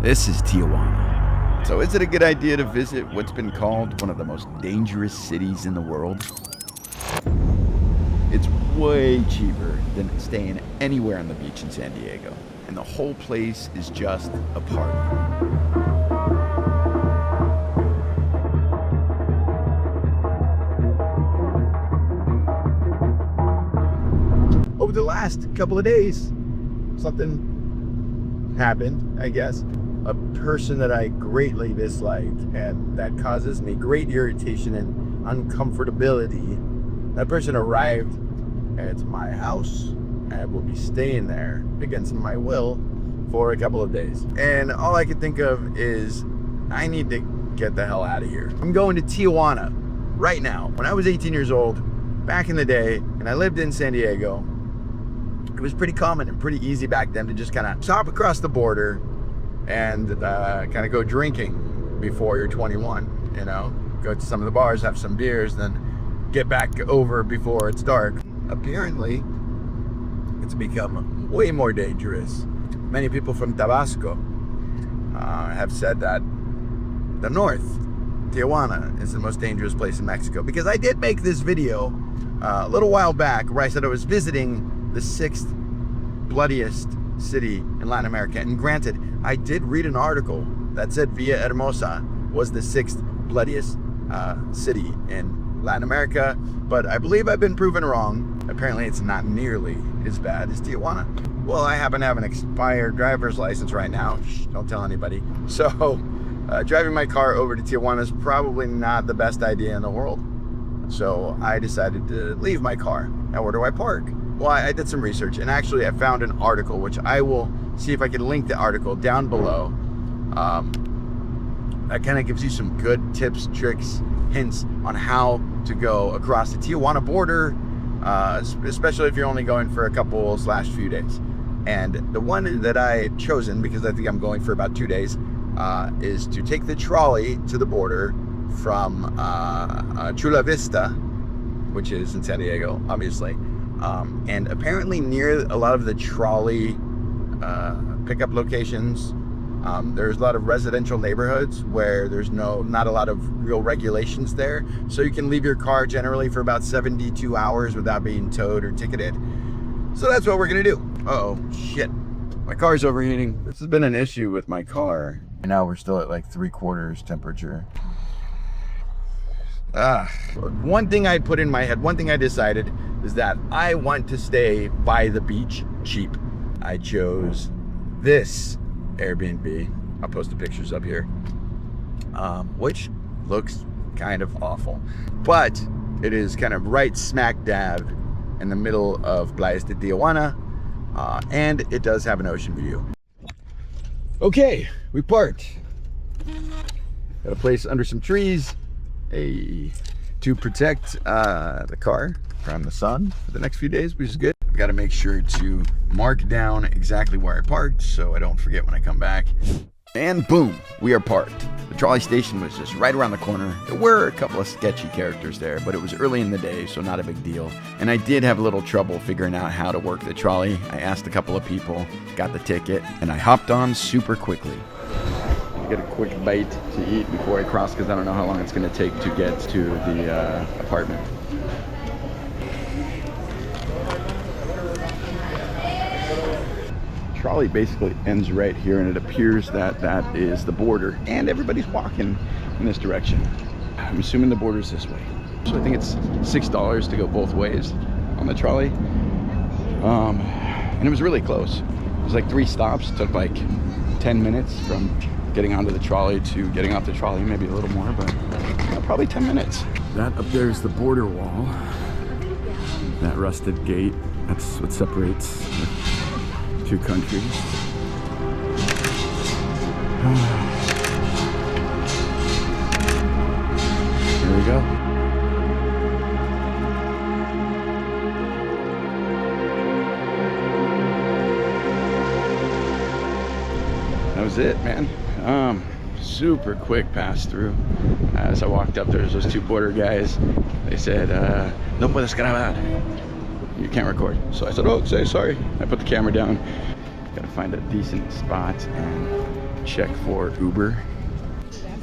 This is Tijuana. So is it a good idea to visit what's been called one of the most dangerous cities in the world? It's way cheaper than staying anywhere on the beach in San Diego. And the whole place is just a party. Over the last couple of days, something happened, I guess. A person that I greatly disliked and that causes me great irritation and uncomfortability. That person arrived at my house and will be staying there against my will for a couple of days. And all I can think of is I need to get the hell out of here. I'm going to Tijuana right now. When I was 18 years old, back in the day, and I lived in San Diego, it was pretty common and pretty easy back then to just kind of stop across the border and kind of go drinking before you're 21, you know, go to some of the bars, have some beers, then get back over before it's dark. Apparently, it's become way more dangerous. Many people from Tabasco have said that the north, Tijuana, is the most dangerous place in Mexico. Because I did make this video a little while back where I said I was visiting the 6th bloodiest city in Latin America. And granted, I did read an article that said Villahermosa was the 6th bloodiest city in Latin America, but I believe I've been proven wrong. Apparently it's not nearly as bad as Tijuana. Well, I happen to have an expired driver's license right now. Shh, don't tell anybody. So driving my car over to Tijuana is probably not the best idea in the world. So I decided to leave my car. Now, where do I park? Well, I did some research, and actually I found an article, which I will see if I can link the article down below. That kind of gives you some good tips, tricks, hints on how to go across the Tijuana border, especially if you're only going for a couple / few days. And the one that I've chosen, because I think I'm going for about 2 days, is to take the trolley to the border from Chula Vista, which is in San Diego, obviously. And apparently near a lot of the trolley pickup locations, there's a lot of residential neighborhoods where there's not a lot of real regulations there. So you can leave your car generally for about 72 hours without being towed or ticketed. So that's what we're gonna do. Uh-oh, shit. My car's overheating. This has been an issue with my car. And now we're still at like 3/4 temperature. One thing I put in my head, one thing I decided is that I want to stay by the beach cheap. I chose this Airbnb. I'll post the pictures up here, which looks kind of awful, but it is kind of right smack dab in the middle of Playas de Tijuana, and it does have an ocean view. Okay, we parked. Got a place under some trees to protect the car from the sun for the next few days, which is good. I've got to make sure to mark down exactly where I parked so I don't forget when I come back. And boom, we are parked. The trolley station was just right around the corner. There were a couple of sketchy characters there, but it was early in the day, so not a big deal. And I did have a little trouble figuring out how to work the trolley. I asked a couple of people, got the ticket, and I hopped on super quickly. Get a quick bite to eat before I cross, because I don't know how long it's going to take to get to the apartment. Trolley basically ends right here, and it appears that that is the border, and everybody's walking in this direction. I'm assuming the border is this way. So I think it's $6 to go both ways on the trolley. And it was really close. It was like 3 stops. It took like 10 minutes from getting onto the trolley to getting off the trolley, maybe a little more, but probably 10 minutes. That up there is the border wall. That rusted gate, that's what separates the 2 countries. There we go. That was it, man. Super quick pass through. As I walked up, there's those 2 border guys. They said, no puedes grabar. You can't record. So I said, oh, sorry. I put the camera down. Gotta find a decent spot and check for Uber.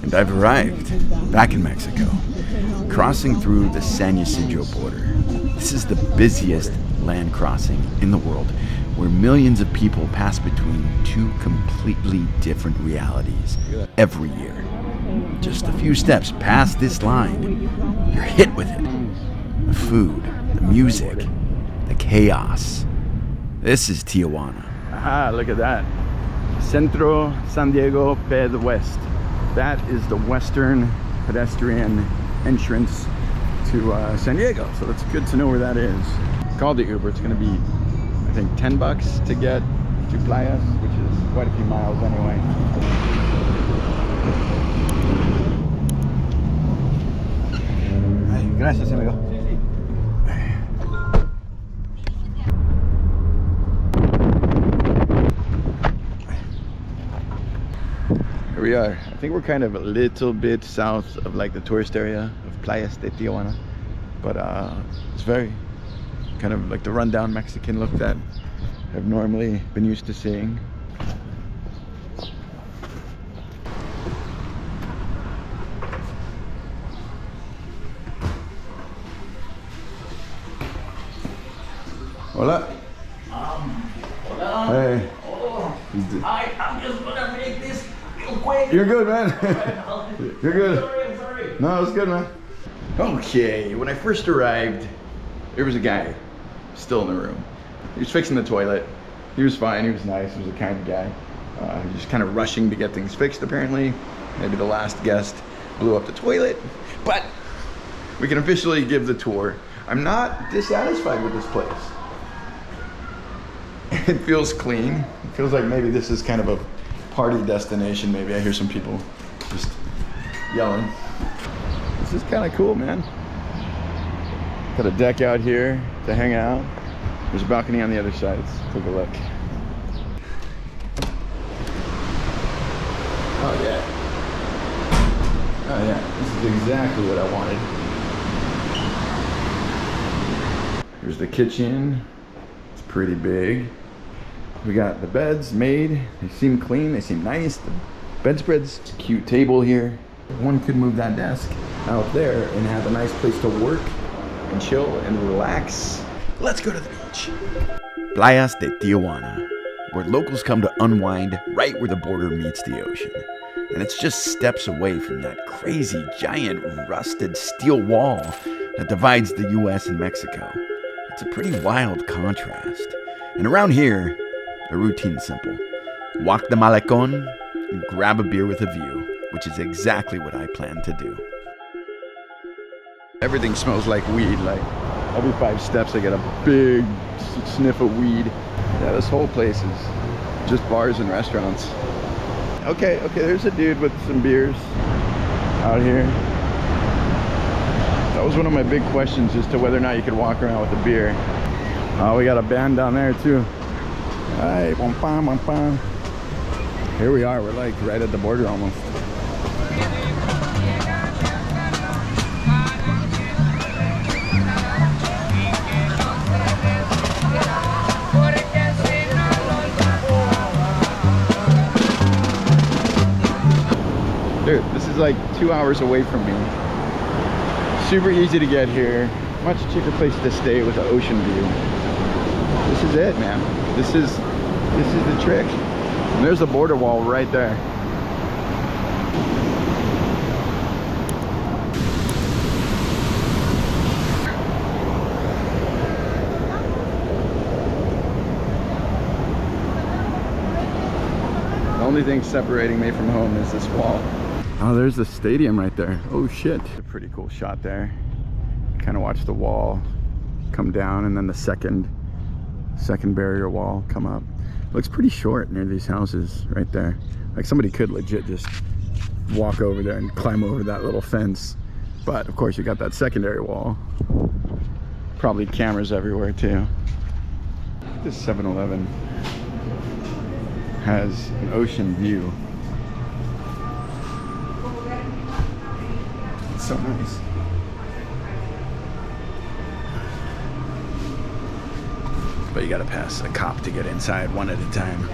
And I've arrived back in Mexico, crossing through the San Ysidro border. This is the busiest land crossing in the world, where millions of people pass between two completely different realities every year. Just a few steps past this line, you're hit with it. The food, the music, the chaos. This is Tijuana. Aha, look at that. Centro San Diego West. That is the western pedestrian entrance to San Diego. So that's good to know where that is. Call the Uber. It's going to be, I think, $10 to get to Playas, which is quite a few miles anyway. Ay, gracias, amigo. Here we are. I think we're kind of a little bit south of like the tourist area of Playas de Tijuana, but it's very kind of like the rundown Mexican look that I've normally been used to seeing. Hola. Hola. Hey. Oh. Hi, I'm just gonna make this real quick. You're good, man. You're good. I'm sorry. No, it's good, man. Okay, when I first arrived, there was a guy still in the room. He was fixing the toilet. He was fine, he was nice, he was a kind guy. He was just kind of rushing to get things fixed, apparently. Maybe the last guest blew up the toilet. But we can officially give the tour. I'm not dissatisfied with this place. It feels clean. It feels like maybe this is kind of a party destination. Maybe I hear some people just yelling. This is kind of cool, man. Got a deck out here to hang out. There's a balcony on the other side. Let's take a look. Oh yeah. Oh yeah, this is exactly what I wanted. Here's the kitchen. It's pretty big. We got the beds made. They seem clean, they seem nice. The bedspread's a cute table here. One could move that desk out there and have a nice place to work and chill and relax. Let's go to the beach. Playas de Tijuana, where locals come to unwind right where the border meets the ocean. And it's just steps away from that crazy giant rusted steel wall that divides the US and Mexico. It's a pretty wild contrast. And around here, the routine's simple. Walk the malecón and grab a beer with a view, which is exactly what I plan to do. Everything smells like weed. Like every 5 steps I get a big sniff of weed. Yeah, this whole place is just bars and restaurants. Okay, there's a dude with some beers out here. That was one of my big questions as to whether or not you could walk around with a beer. Oh, we got a band down there too. Hey, bum, bum, bum, bum. Here we are, we're like right at the border almost. Dude, this is like 2 hours away from me. Super easy to get here. Much cheaper place to stay with an ocean view. This is it, man. This is the trick. And there's the border wall right there. The only thing separating me from home is this wall. Oh, there's the stadium right there. Oh shit. A pretty cool shot there. Kind of watch the wall come down and then the second barrier wall come up. Looks pretty short near these houses right there. Like somebody could legit just walk over there and climb over that little fence. But of course you got that secondary wall. Probably cameras everywhere too. This 7-Eleven has an ocean view. It's so nice. But you gotta pass a cop to get inside one at a time.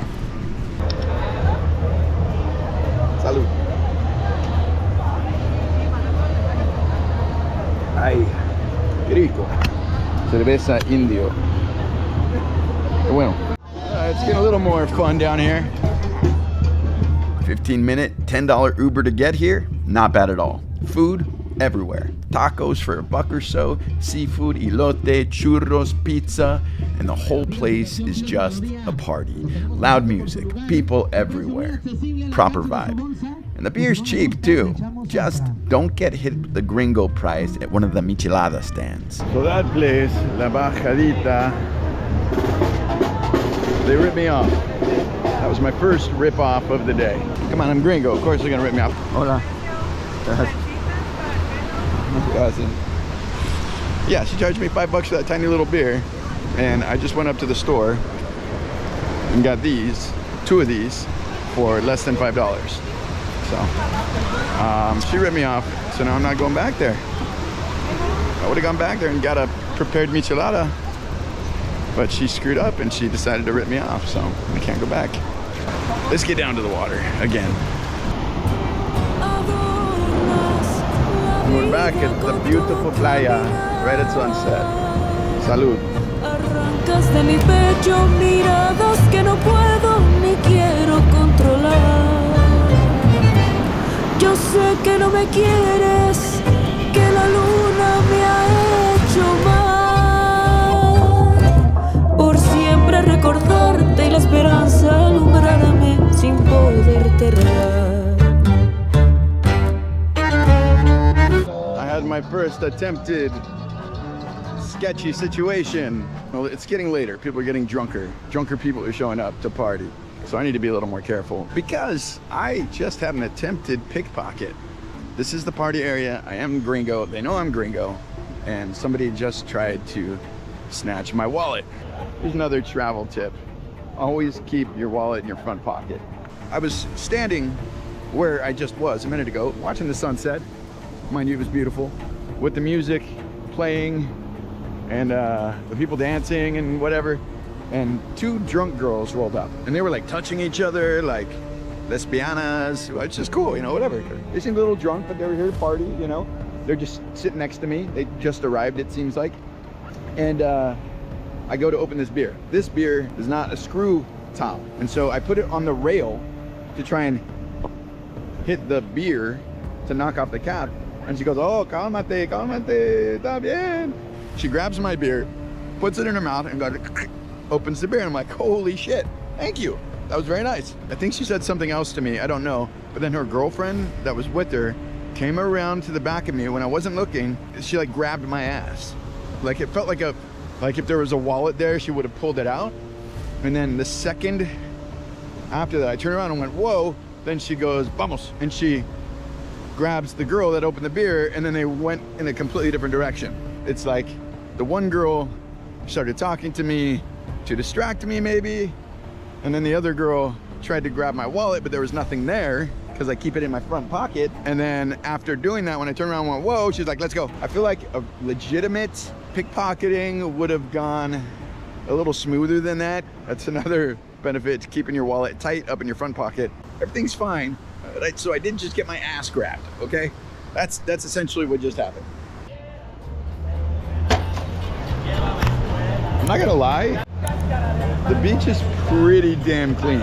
cerveza indio. Bueno, it's getting a little more fun down here. 15-minute, $10 Uber to get here, not bad at all. Food everywhere. Tacos for $1 or so, seafood, elote, churros, pizza, and the whole place is just a party. Loud music, people everywhere. Proper vibe. And the beer's cheap too. Just don't get hit with the gringo price at one of the michelada stands. So that place, La Bajadita, they ripped me off. That was my first rip off of the day. Come on, I'm gringo. Of course they're gonna rip me off. Hola. Yeah, she charged me $5 for that tiny little beer, and I just went up to the store and got these, 2 of these, for less than $5. So she ripped me off, so now I'm not going back there. I would have gone back there and got a prepared michelada, but she screwed up and she decided to rip me off, so I can't go back. Let's get down to the water again. We're back at the beautiful playa right at sunset. Salud. Arrancas de mi pecho miradas que no puedo ni quiero controlar. Yo sé que no me quieres, que la luna me ha hecho mal. Por siempre recordarte y la esperanza alumbrarme sin poderte errar. My first attempted sketchy situation. Well, it's getting later. People are getting drunker. Drunker people are showing up to party. So I need to be a little more careful because I just had an attempted pickpocket. This is the party area. I am gringo. They know I'm gringo. And somebody just tried to snatch my wallet. Here's another travel tip. Always keep your wallet in your front pocket. I was standing where I just was a minute ago, watching the sunset. Mind you, it was beautiful, with the music playing and the people dancing and whatever. And 2 drunk girls rolled up and they were like touching each other like lesbianas, which is cool, you know, whatever. They seemed a little drunk, but they were here to party, you know. They're just sitting next to me. They just arrived, it seems like. And I go to open this beer. This beer is not a screw top. And so I put it on the rail to try and hit the beer to knock off the cap. And she goes, oh, cálmate, cálmate, está bien. She grabs my beer, puts it in her mouth, and goes, opens the beer. And I'm like, holy shit, thank you. That was very nice. I think she said something else to me, I don't know. But then her girlfriend that was with her came around to the back of me when I wasn't looking. She like grabbed my ass. Like it felt like if there was a wallet there, she would have pulled it out. And then the second after that, I turned around and went, whoa. Then she goes, vamos. And she grabs the girl that opened the beer, and then they went in a completely different direction. It's like the one girl started talking to me to distract me maybe, and then the other girl tried to grab my wallet, but there was nothing there because I keep it in my front pocket. And then after doing that, when I turned around and went, whoa, she's like, let's go. I feel like a legitimate pickpocketing would have gone a little smoother than that. That's another benefit to keeping your wallet tight up in your front pocket. Everything's fine. So I didn't just get my ass grabbed, okay? That's essentially what just happened. I'm not gonna lie, the beach is pretty damn clean.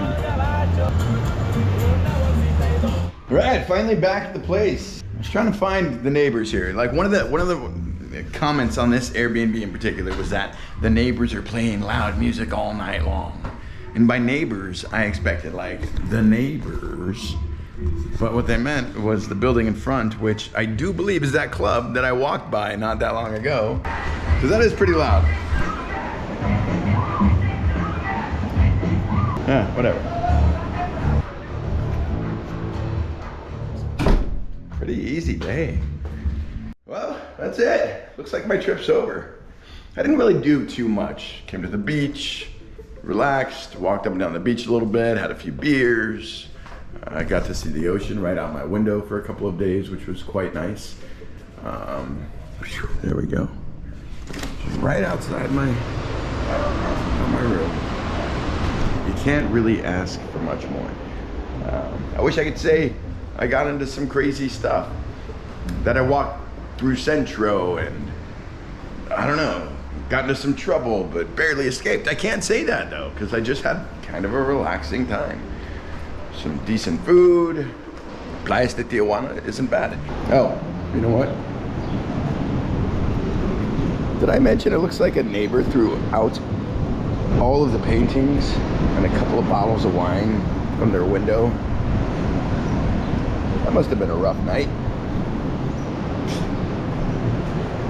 All right, finally back at the place. I was trying to find the neighbors here. Like one of the comments on this Airbnb in particular was that the neighbors are playing loud music all night long. And by neighbors, I expected like the neighbors. But what they meant was the building in front, which I do believe is that club that I walked by not that long ago. Because that is pretty loud. Yeah, whatever. Pretty easy day. Well, that's it. Looks like my trip's over. I didn't really do too much. Came to the beach, relaxed, walked up and down the beach a little bit, had a few beers. I got to see the ocean right out my window for a couple of days, which was quite nice. There we go. Right outside my room. You can't really ask for much more. I wish I could say I got into some crazy stuff, that I walked through Centro and I don't know, got into some trouble, but barely escaped. I can't say that though, because I just had kind of a relaxing time. Some decent food. Playas de Tijuana isn't bad. Oh, you know what? Did I mention it looks like a neighbor threw out all of the paintings and a couple of bottles of wine from their window? That must have been a rough night.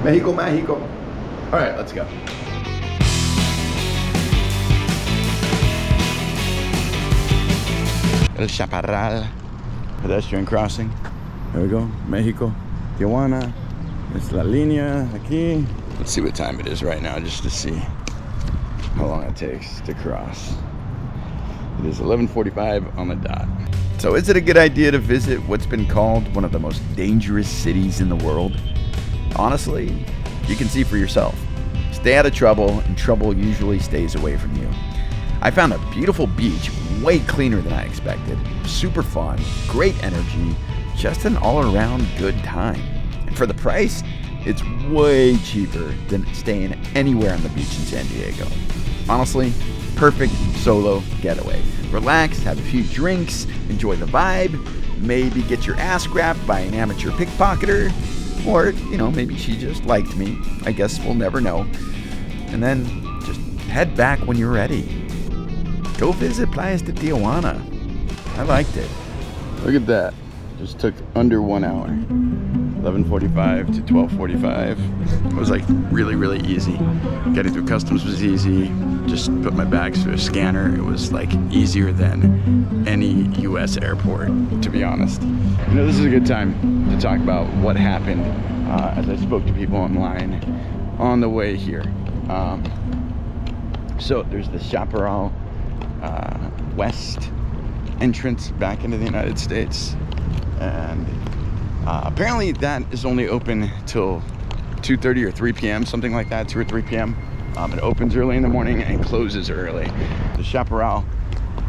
Mexico, Mexico. All right, let's go. El Chaparral pedestrian crossing. There we go, Mexico, Tijuana. It's La Línea aquí. Let's see what time it is right now, just to see how long it takes to cross. It is 11:45 on the dot. So is it a good idea to visit what's been called one of the most dangerous cities in the world? Honestly, you can see for yourself. Stay out of trouble, and trouble usually stays away from you. I found a beautiful beach, way cleaner than I expected, super fun, great energy, just an all-around good time. And for the price, it's way cheaper than staying anywhere on the beach in San Diego. Honestly, perfect solo getaway. Relax, have a few drinks, enjoy the vibe, maybe get your ass grabbed by an amateur pickpocketer, or, you know, maybe she just liked me. I guess we'll never know. And then just head back when you're ready. Go visit Playas de Tijuana. I liked it. Look at that. Just took under 1 hour. 11:45 to 12:45. It was like really easy. Getting through customs was easy. Just put my bags through a scanner. It was like easier than any US airport, to be honest. You know, this is a good time to talk about what happened as I spoke to people online on the way here. So there's the Chaparral west entrance back into the United States, and apparently that is only open till 2:30 or 3 p.m., something like that, 2 or 3 p.m. It opens early in the morning and closes early. The Chaparral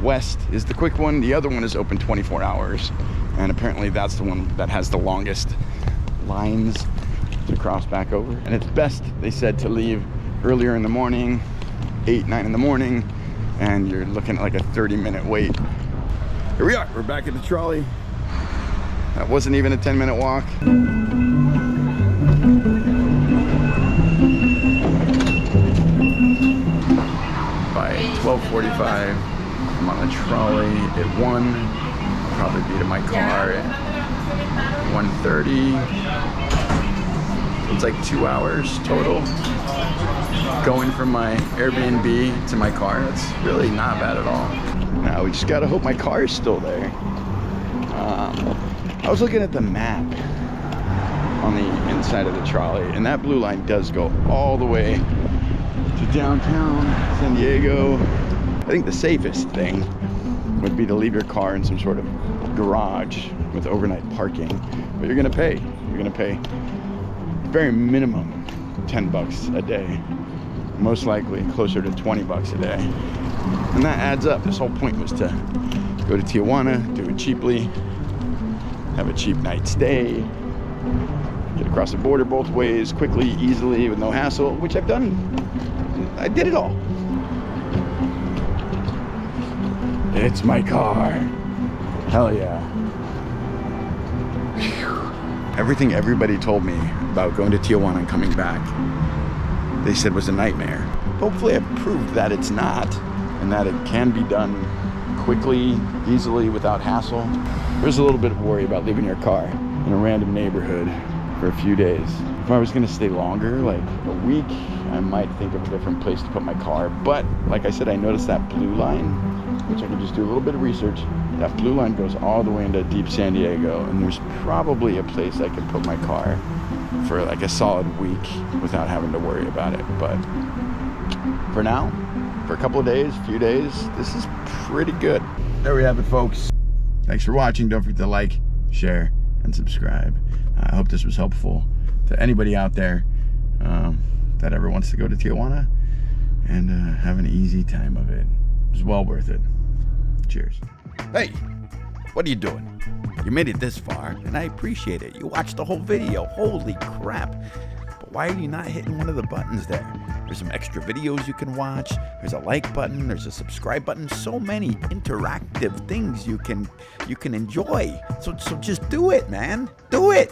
west is the quick one. The other one is open 24 hours, and apparently that's the one that has the longest lines to cross back over. And it's best, they said, to leave earlier in the morning, 8, 9 in the morning, and you're looking at like a 30-minute wait. Here we are, we're back at the trolley. That wasn't even a 10-minute walk. By 12:45, I'm on the trolley at 1. I'll probably be to my car at 1:30. It's like 2 hours total. Going from my Airbnb to my car, it's really not bad at all. Now we just gotta hope my car is still there. I was looking at the map on the inside of the trolley, and that blue line does go all the way to downtown San Diego. I think the safest thing would be to leave your car in some sort of garage with overnight parking, but you're gonna pay. You're gonna pay very minimum $10 a day, most likely closer to $20 a day, and that adds up. This whole point was to go to Tijuana, do it cheaply, have a cheap night stay, get across the border both ways, quickly, easily, with no hassle, which I've done. I did it all. It's my car. Hell yeah. Everything everybody told me about going to Tijuana and coming back, they said was a nightmare. Hopefully I've proved that it's not, and that it can be done quickly, easily, without hassle. There's a little bit of worry about leaving your car in a random neighborhood for a few days. If I was gonna stay longer, like a week, I might think of a different place to put my car. But like I said, I noticed that blue line, which I can just do a little bit of research. That blue line goes all the way into deep San Diego, and there's probably a place I could put my car for like a solid week without having to worry about it. But for now, for a couple of days, few days, this is pretty good. There we have it, folks. Thanks for watching. Don't forget to like, share, and subscribe. I hope this was helpful to anybody out there that ever wants to go to Tijuana and have an easy time of it. It was well worth it. Cheers. Hey, what are you doing? You made it this far, and I appreciate it. You watched the whole video. Holy crap. But Why are you not hitting one of the buttons there? There's some extra videos you can watch. There's a like button. There's a subscribe button. So many interactive things you can enjoy. So just do it, man. Do it.